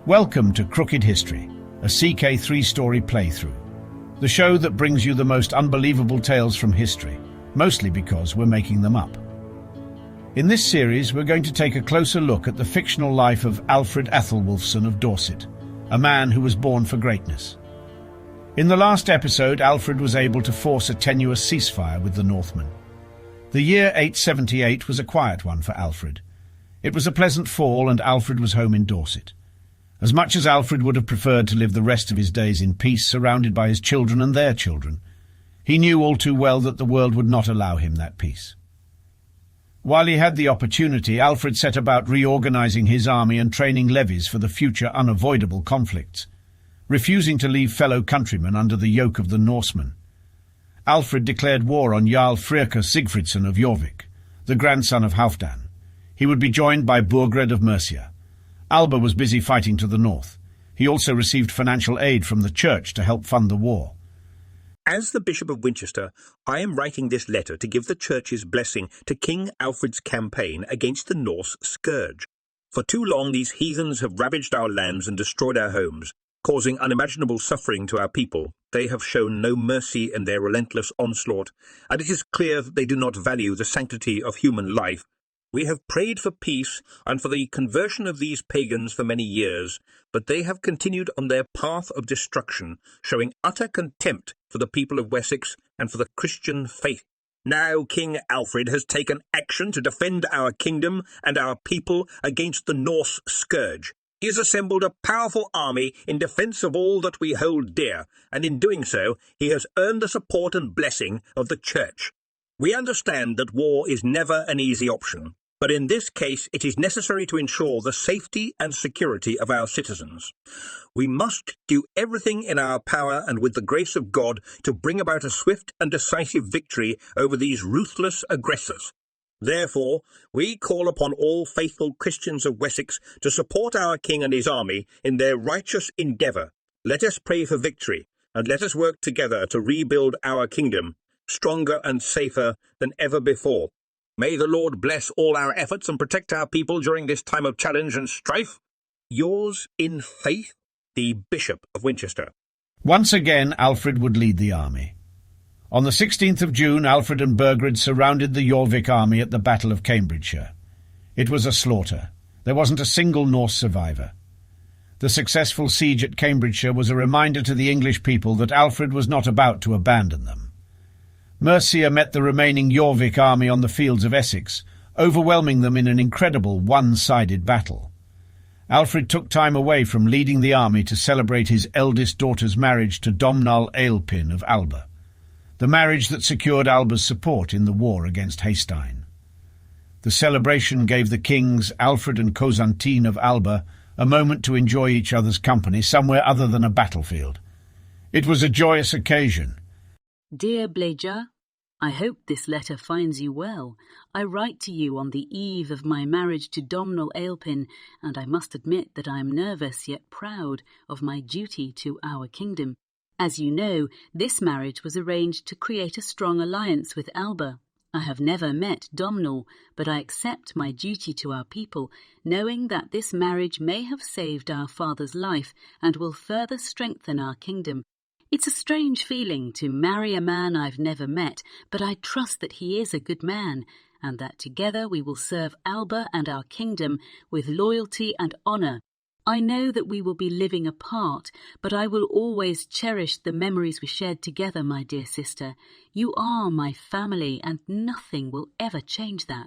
Welcome to Crooked History, a CK3 story playthrough. The show that brings you the most unbelievable tales from history, mostly because we're making them up. In this series, we're going to take a closer look at the fictional life of Alfred Athelwulfson of Dorset, a man who was born for greatness. In the last episode, Alfred was able to force a tenuous ceasefire with the Northmen. The year 878 was a quiet one for Alfred. It was a pleasant fall, and Alfred was home in Dorset. As much as Alfred would have preferred to live the rest of his days in peace, surrounded by his children and their children, he knew all too well that the world would not allow him that peace. While he had the opportunity, Alfred set about reorganizing his army and training levies for the future unavoidable conflicts, refusing to leave fellow countrymen under the yoke of the Norsemen. Alfred declared war on Jarl Freke Sigfridsson of Jorvik, the grandson of Halfdan. He would be joined by Burgred of Mercia. Alba was busy fighting to the north. He also received financial aid from the church to help fund the war. As the Bishop of Winchester, I am writing this letter to give the Church's blessing to King Alfred's campaign against the Norse scourge. For too long these heathens have ravaged our lands and destroyed our homes, causing unimaginable suffering to our people. They have shown no mercy in their relentless onslaught, and it is clear that they do not value the sanctity of human life. We have prayed for peace and for the conversion of these pagans for many years, but they have continued on their path of destruction, showing utter contempt for the people of Wessex and for the Christian faith. Now King Alfred has taken action to defend our kingdom and our people against the Norse scourge. He has assembled a powerful army in defence of all that we hold dear, and in doing so he has earned the support and blessing of the Church. We understand that war is never an easy option, but in this case it is necessary to ensure the safety and security of our citizens. We must do everything in our power and with the grace of God to bring about a swift and decisive victory over these ruthless aggressors. Therefore, we call upon all faithful Christians of Wessex to support our king and his army in their righteous endeavour. Let us pray for victory, and let us work together to rebuild our kingdom, stronger and safer than ever before. May the Lord bless all our efforts and protect our people during this time of challenge and strife. Yours in faith, the Bishop of Winchester. Once again, Alfred would lead the army. On the 16th of June, Alfred and Burgred surrounded the Jorvik army at the Battle of Cambridgeshire. It was a slaughter. There wasn't a single Norse survivor. The successful siege at Cambridgeshire was a reminder to the English people that Alfred was not about to abandon them. Mercia met the remaining Jorvik army on the fields of Essex, overwhelming them in an incredible one-sided battle. Alfred took time away from leading the army to celebrate his eldest daughter's marriage to Domnall Eilpin of Alba, the marriage that secured Alba's support in the war against Haystein. The celebration gave the kings, Alfred and Cosentine of Alba, a moment to enjoy each other's company somewhere other than a battlefield. It was a joyous occasion. Dear Bleja, I hope this letter finds you well. I write to you on the eve of my marriage to Domnall Eilpin, and I must admit that I am nervous yet proud of my duty to our kingdom. As you know, this marriage was arranged to create a strong alliance with Alba. I have never met Domnall, but I accept my duty to our people, knowing that this marriage may have saved our father's life and will further strengthen our kingdom. It's a strange feeling to marry a man I've never met, but I trust that he is a good man, and that together we will serve Alba and our kingdom with loyalty and honour. I know that we will be living apart, but I will always cherish the memories we shared together, my dear sister. You are my family, and nothing will ever change that.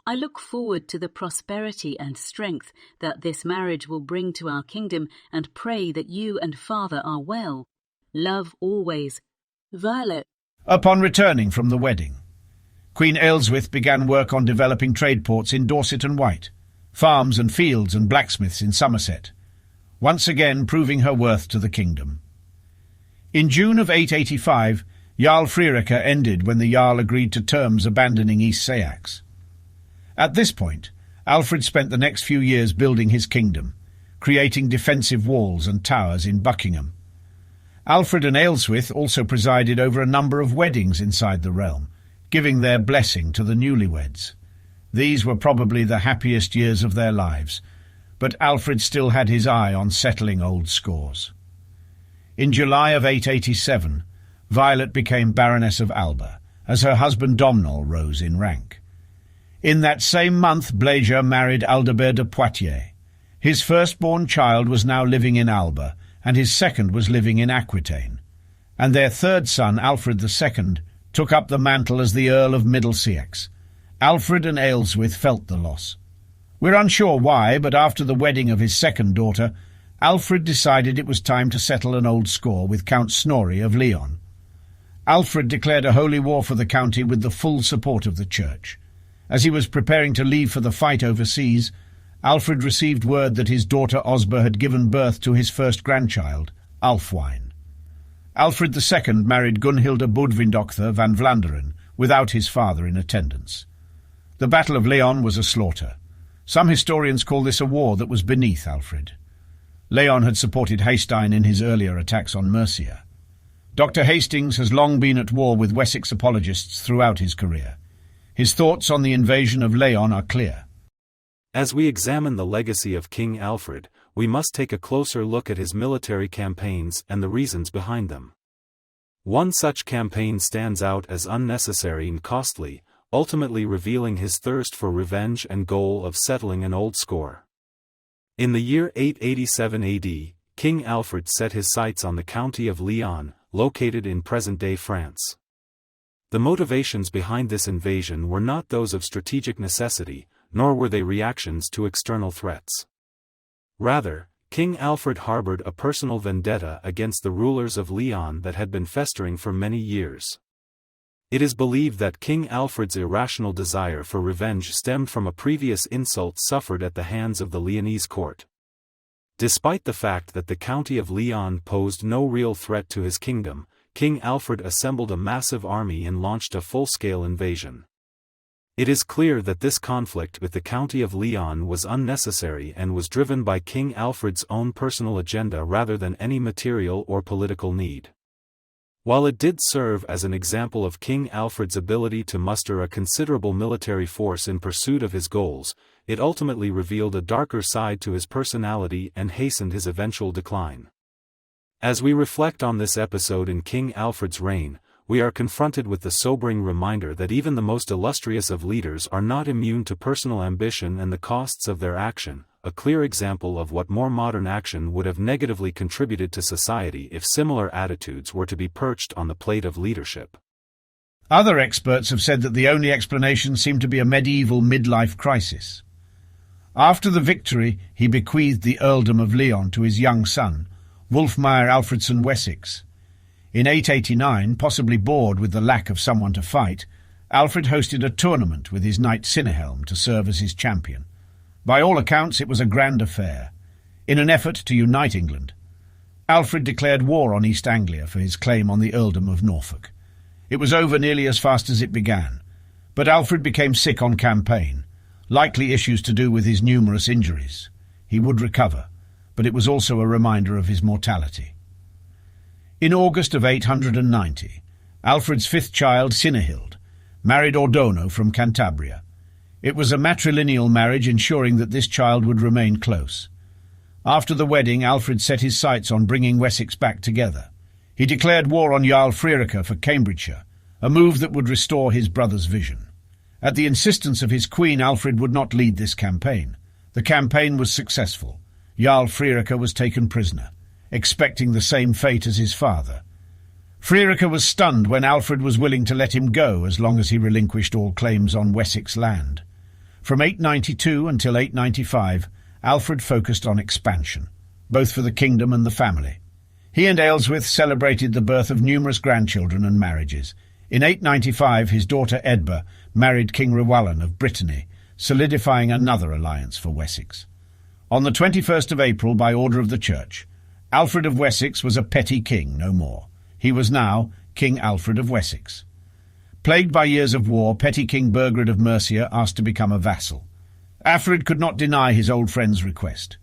I look forward to the prosperity and strength that this marriage will bring to our kingdom, and pray that you and father are well. Love always, Violet. Upon returning from the wedding, Queen Ealhswith began work on developing trade ports in Dorset and White, farms and fields and blacksmiths in Somerset, once again proving her worth to the kingdom. In June of 885, Jarl Freke ended when the Jarl agreed to terms abandoning East Sayax. At this point, Alfred spent the next few years building his kingdom, creating defensive walls and towers in Buckingham. Alfred and Ealhswith also presided over a number of weddings inside the realm, giving their blessing to the newlyweds. These were probably the happiest years of their lives. but Alfred still had his eye on settling old scores. In July of 887, Violet became Baroness of Alba, as her husband Domnall rose in rank. In that same month, Blager married Aldebert de Poitiers. His firstborn child was now living in Alba, and his second was living in Aquitaine. And their third son, Alfred II, took up the mantle as the Earl of Middlesex. Alfred and Aelswith felt the loss. We're unsure why, but after the wedding of his second daughter, Alfred decided it was time to settle an old score with Count Snorri of Leon. Alfred declared a holy war for the county with the full support of the church. As he was preparing to leave for the fight overseas, Alfred received word that his daughter Osba had given birth to his first grandchild, Alfwine. Alfred II married Gunhilda Budvindokhtha van Vlaanderen, without his father in attendance. The Battle of Leon was a slaughter. Some historians call this a war that was beneath Alfred. Leon had supported Haystein in his earlier attacks on Mercia. Dr. Hastings has long been at war with Wessex apologists throughout his career. His thoughts on the invasion of Leon are clear. As we examine the legacy of King Alfred, we must take a closer look at his military campaigns and the reasons behind them. One such campaign stands out as unnecessary and costly, ultimately revealing his thirst for revenge and goal of settling an old score. In the year 887 AD, King Alfred set his sights on the county of Leon, located in present-day France. The motivations behind this invasion were not those of strategic necessity, nor were they reactions to external threats. Rather, King Alfred harbored a personal vendetta against the rulers of Leon that had been festering for many years. It is believed that King Alfred's irrational desire for revenge stemmed from a previous insult suffered at the hands of the Leonese court. Despite the fact that the county of Leon posed no real threat to his kingdom, King Alfred assembled a massive army and launched a full-scale invasion. It is clear that this conflict with the county of Leon was unnecessary and was driven by King Alfred's own personal agenda rather than any material or political need. While it did serve as an example of King Alfred's ability to muster a considerable military force in pursuit of his goals, it ultimately revealed a darker side to his personality and hastened his eventual decline. As we reflect on this episode in King Alfred's reign, we are confronted with the sobering reminder that even the most illustrious of leaders are not immune to personal ambition and the costs of their action, a clear example of what more modern action would have negatively contributed to society if similar attitudes were to be perched on the plate of leadership. Other experts have said that the only explanation seemed to be a medieval midlife crisis. After the victory, he bequeathed the earldom of Leon to his young son, Wulfmire Alfredson Wessex. In 889, possibly bored with the lack of someone to fight, Alfred hosted a tournament with his knight Cinehelm to serve as his champion. By all accounts, it was a grand affair. In an effort to unite England, Alfred declared war on East Anglia for his claim on the earldom of Norfolk. It was over nearly as fast as it began, but Alfred became sick on campaign, likely issues to do with his numerous injuries. He would recover, but it was also a reminder of his mortality. In August of 890, Alfred's fifth child, Sinehild, married Ordono from Cantabria. It was a matrilineal marriage ensuring that this child would remain close. After the wedding, Alfred set his sights on bringing Wessex back together. He declared war on Jarl Frierica for Cambridgeshire, a move that would restore his brother's vision. At the insistence of his queen, Alfred would not lead this campaign. The campaign was successful. Jarl Frierica was taken prisoner, expecting the same fate as his father. Frierica was stunned when Alfred was willing to let him go as long as he relinquished all claims on Wessex land. From 892 until 895, Alfred focused on expansion, both for the kingdom and the family. He and Aelswith celebrated the birth of numerous grandchildren and marriages. In 895, his daughter Edba married King Rewallan of Brittany, solidifying another alliance for Wessex. On the 21st of April, by order of the Church, Alfred of Wessex was a petty king no more. He was now King Alfred of Wessex. Plagued by years of war, petty King Burgred of Mercia asked to become a vassal. Alfred could not deny his old friend's request.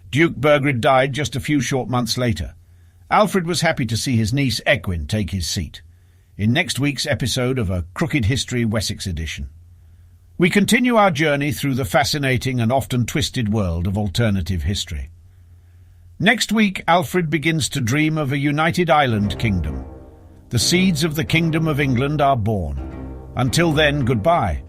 Duke Burgred died just a few short months later. Alfred was happy to see his niece Egwin take his seat. In next week's episode of A Crooked History Wessex edition. We continue our journey through the fascinating and often twisted world of alternative history. Next week, Alfred begins to dream of a united island kingdom. The seeds of the Kingdom of England are born. Until then, goodbye.